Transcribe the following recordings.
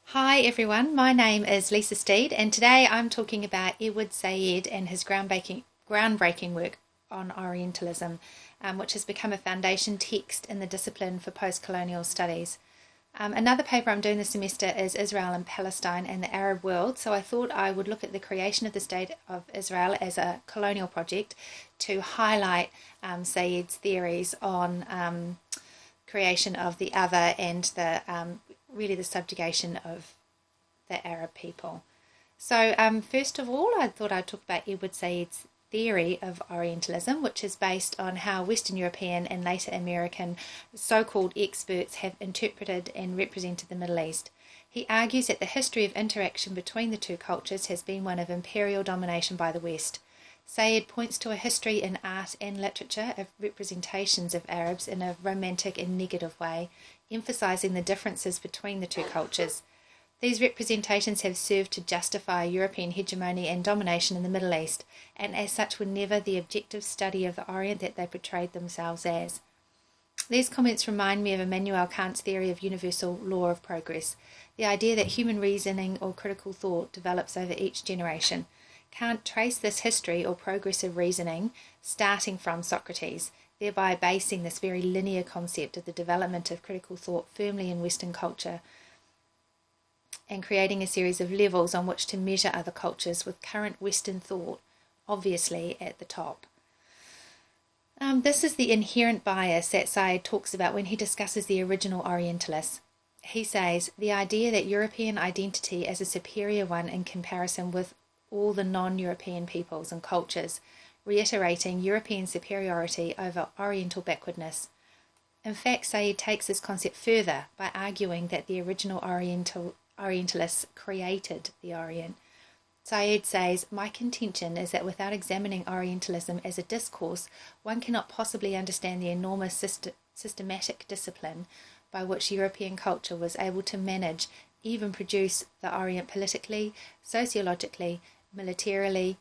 Hi everyone, my name is Lisa Steed, and today I'm talking about Edward Said and his groundbreaking work on Orientalism, which has become a foundation text in the discipline for post-colonial studies. Another paper I'm doing this semester is Israel and Palestine and the Arab world, so I thought I would look at the creation of the State of Israel as a colonial project to highlight Said's theories on creation of the other and the really the subjugation of the Arab people. So first of all, I thought I'd talk about Edward Said's theory of Orientalism, which is based on how Western European and later American so-called experts have interpreted and represented the Middle East. He argues that the history of interaction between the two cultures has been one of imperial domination by the West. Said points to a history in art and literature of representations of Arabs in a romantic and negative way, emphasizing the differences between the two cultures. These representations have served to justify European hegemony and domination in the Middle East, and as such were never the objective study of the Orient that they portrayed themselves as. These comments remind me of Immanuel Kant's theory of universal law of progress, the idea that human reasoning or critical thought develops over each generation. Kant traced this history or progressive reasoning starting from Socrates, thereby basing this very linear concept of the development of critical thought firmly in Western culture and creating a series of levels on which to measure other cultures with current Western thought obviously at the top. This is the inherent bias that Said talks about when he discusses the original Orientalists. He says, the idea that European identity as a superior one in comparison with all the non-European peoples and cultures, reiterating European superiority over Oriental backwardness. In fact, Said takes this concept further by arguing that the original Orientalists created the Orient. Said says, my contention is that without examining Orientalism as a discourse, one cannot possibly understand the enormous systematic discipline by which European culture was able to manage, even produce the Orient politically, sociologically, militarily,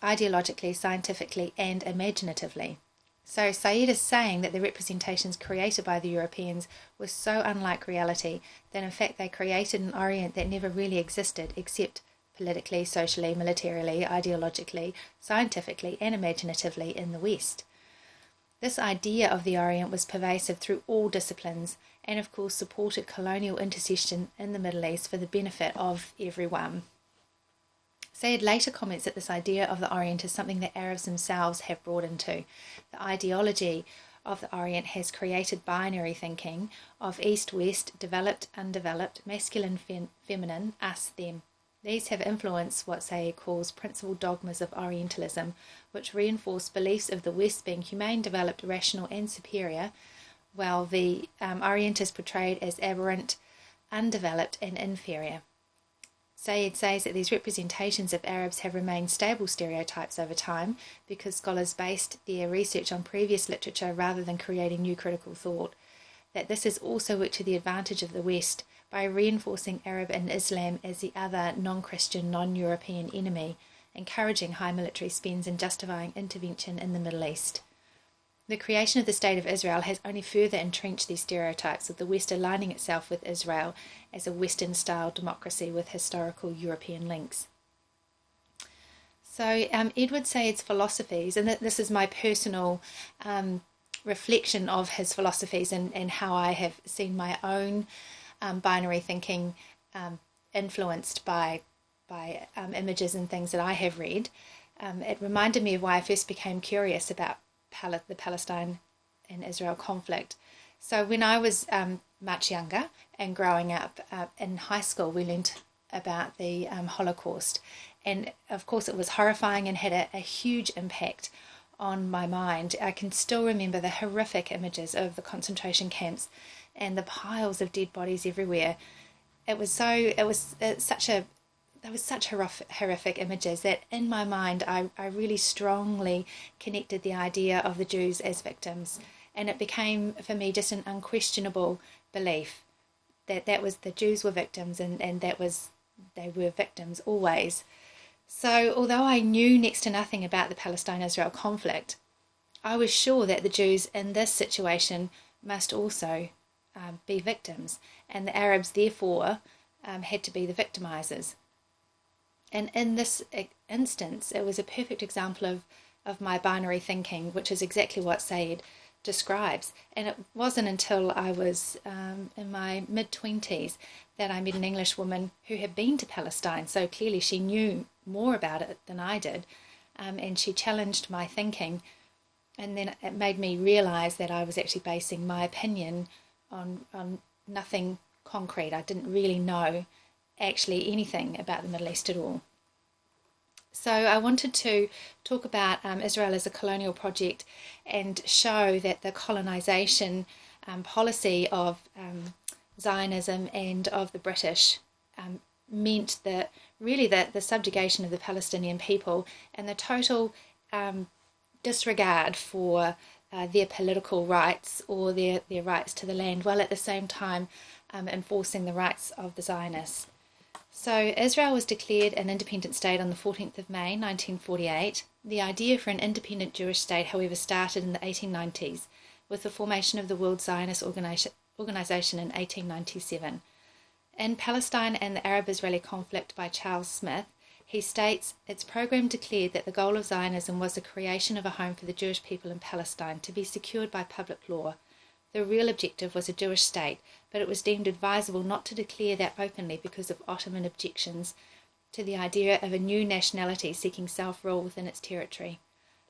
ideologically, scientifically, and imaginatively. So Said is saying that the representations created by the Europeans were so unlike reality that in fact they created an Orient that never really existed except politically, socially, militarily, ideologically, scientifically, and imaginatively in the West. This idea of the Orient was pervasive through all disciplines and of course supported colonial intercession in the Middle East for the benefit of everyone. Said later comments that this idea of the Orient is something that Arabs themselves have brought into. The ideology of the Orient has created binary thinking of East-West, developed, undeveloped, masculine, feminine, us, them. These have influenced what Said calls principal dogmas of Orientalism, which reinforce beliefs of the West being humane, developed, rational, and superior, while the Orient is portrayed as aberrant, undeveloped, and inferior. Said says that these representations of Arabs have remained stable stereotypes over time because scholars based their research on previous literature rather than creating new critical thought, that this has also worked to the advantage of the West by reinforcing Arab and Islam as the other non-Christian, non-European enemy, encouraging high military spends and justifying intervention in the Middle East. The creation of the State of Israel has only further entrenched these stereotypes, with the West aligning itself with Israel as a Western-style democracy with historical European links. So Edward Said's philosophies, and this is my personal reflection of his philosophies and how I have seen my own binary thinking influenced by images and things that I have read. It reminded me of why I first became curious about the Palestine and Israel conflict. So when I was much younger and growing up in high school, we learnt about the Holocaust, and of course it was horrifying and had a huge impact on my mind. I can still remember the horrific images of the concentration camps and the piles of dead bodies everywhere. There was such horrific images that in my mind I really strongly connected the idea of the Jews as victims, and it became for me just an unquestionable belief that the Jews were victims and they were victims always. So although I knew next to nothing about the Palestine-Israel conflict, I was sure that the Jews in this situation must also be victims, and the Arabs therefore had to be the victimizers. And in this instance, it was a perfect example of my binary thinking, which is exactly what Said describes. And it wasn't until I was in my mid-20s that I met an English woman who had been to Palestine, so clearly she knew more about it than I did, and she challenged my thinking, and then it made me realise that I was actually basing my opinion on nothing concrete. I didn't really know actually anything about the Middle East at all. So I wanted to talk about Israel as a colonial project and show that the colonisation policy of Zionism and of the British meant that really the subjugation of the Palestinian people and the total disregard for their political rights or their rights to the land, while at the same time enforcing the rights of the Zionists. So Israel was declared an independent state on the 14th of May 1948. The idea for an independent Jewish state, however, started in the 1890s with the formation of the World Zionist Organization in 1897. In Palestine and the Arab-Israeli Conflict by Charles Smith, he states, its program declared that the goal of Zionism was the creation of a home for the Jewish people in Palestine to be secured by public law. The real objective was a Jewish state, but it was deemed advisable not to declare that openly because of Ottoman objections to the idea of a new nationality seeking self-rule within its territory.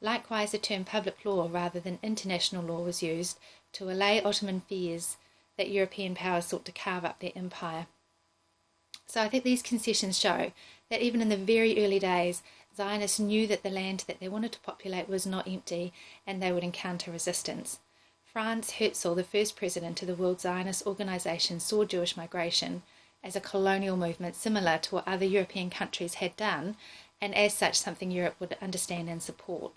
Likewise, the term public law rather than international law was used to allay Ottoman fears that European powers sought to carve up their empire. So I think these concessions show that even in the very early days, Zionists knew that the land that they wanted to populate was not empty and they would encounter resistance. Franz Herzl, the first president of the World Zionist Organization, saw Jewish migration as a colonial movement similar to what other European countries had done, and as such something Europe would understand and support.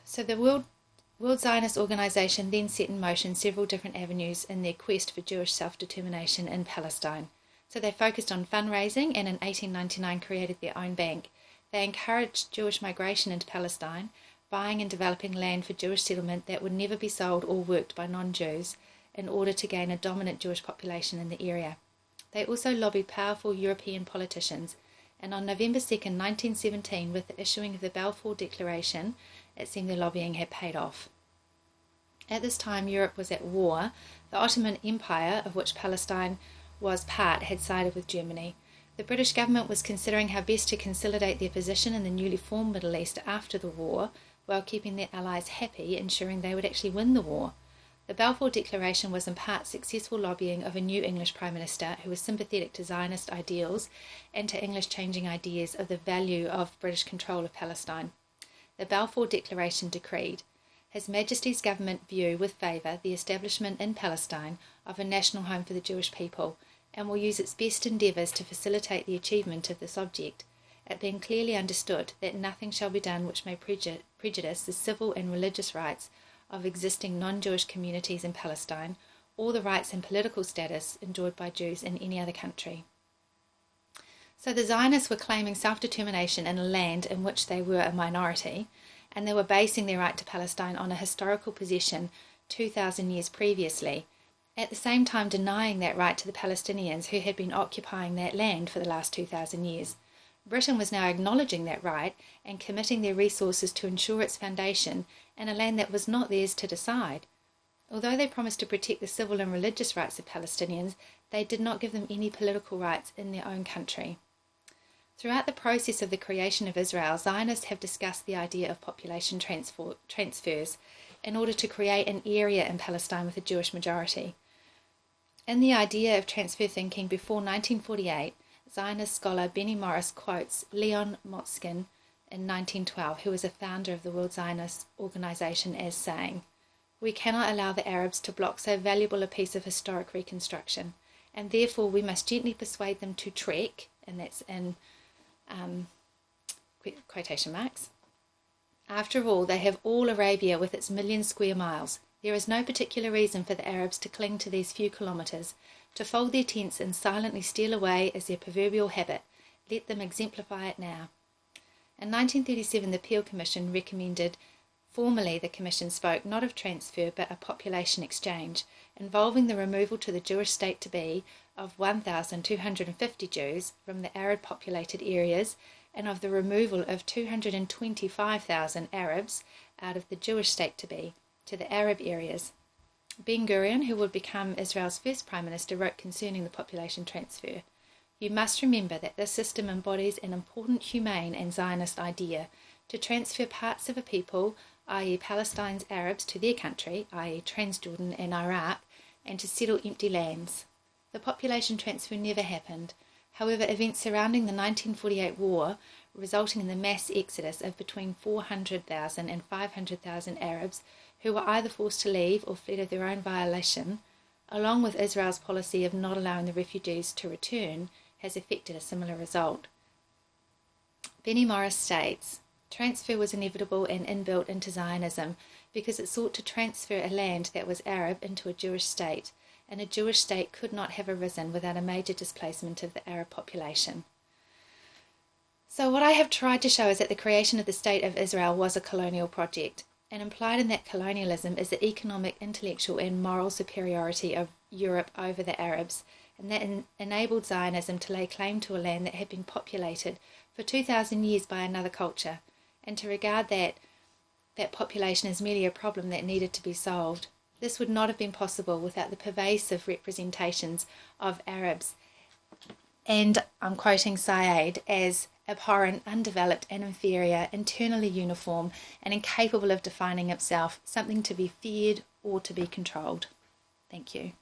So the World Zionist Organization then set in motion several different avenues in their quest for Jewish self-determination in Palestine. So they focused on fundraising and in 1899 created their own bank. They encouraged Jewish migration into Palestine, buying and developing land for Jewish settlement that would never be sold or worked by non-Jews in order to gain a dominant Jewish population in the area. They also lobbied powerful European politicians, and on November 2nd, 1917, with the issuing of the Balfour Declaration, it seemed their lobbying had paid off. At this time, Europe was at war. The Ottoman Empire, of which Palestine was part, had sided with Germany. The British government was considering how best to consolidate their position in the newly formed Middle East after the war, while keeping their allies happy, ensuring they would actually win the war. The Balfour Declaration was in part successful lobbying of a new English Prime Minister who was sympathetic to Zionist ideals and to English changing ideas of the value of British control of Palestine. The Balfour Declaration decreed, His Majesty's government view with favour the establishment in Palestine of a national home for the Jewish people, and will use its best endeavours to facilitate the achievement of this object, it being clearly understood that nothing shall be done which may prejudice the civil and religious rights of existing non-Jewish communities in Palestine, or the rights and political status enjoyed by Jews in any other country. So the Zionists were claiming self-determination in a land in which they were a minority, and they were basing their right to Palestine on a historical possession 2,000 years previously, at the same time denying that right to the Palestinians who had been occupying that land for the last 2,000 years. Britain was now acknowledging that right and committing their resources to ensure its foundation in a land that was not theirs to decide. Although they promised to protect the civil and religious rights of Palestinians, they did not give them any political rights in their own country. Throughout the process of the creation of Israel, Zionists have discussed the idea of population transfers in order to create an area in Palestine with a Jewish majority. In the idea of transfer thinking before 1948, Zionist scholar Benny Morris quotes Leon Motzkin in 1912, who was a founder of the World Zionist Organization, as saying, "We cannot allow the Arabs to block so valuable a piece of historic reconstruction, and therefore we must gently persuade them to trek," and that's in quotation marks. "After all, they have all Arabia with its million square miles. There is no particular reason for the Arabs to cling to these few kilometres, to fold their tents and silently steal away as their proverbial habit. Let them exemplify it now." In 1937, the Peel Commission recommended Formally, the Commission spoke not of transfer but a population exchange, involving the removal to the Jewish state-to-be of 1,250 Jews from the Arab-populated areas and of the removal of 225,000 Arabs out of the Jewish state-to-be to the Arab areas. Ben-Gurion, who would become Israel's first Prime Minister, wrote concerning the population transfer, "You must remember that this system embodies an important humane and Zionist idea to transfer parts of a people, i.e. Palestine's Arabs, to their country, i.e. Transjordan and Iraq, and to settle empty lands. The population transfer never happened. However, events surrounding the 1948 war, resulting in the mass exodus of between 400,000 and 500,000 Arabs who were either forced to leave or fled of their own volition, along with Israel's policy of not allowing the refugees to return, has effected a similar result." Benny Morris states, "Transfer was inevitable and inbuilt into Zionism because it sought to transfer a land that was Arab into a Jewish state, and a Jewish state could not have arisen without a major displacement of the Arab population." So what I have tried to show is that the creation of the State of Israel was a colonial project, and implied in that colonialism is the economic, intellectual and moral superiority of Europe over the Arabs, and that enabled Zionism to lay claim to a land that had been populated for 2,000 years by another culture, and to regard that population as merely a problem that needed to be solved. This would not have been possible without the pervasive representations of Arabs, and I'm quoting Said, as abhorrent, undeveloped and inferior, internally uniform and incapable of defining itself, something to be feared or to be controlled. Thank you.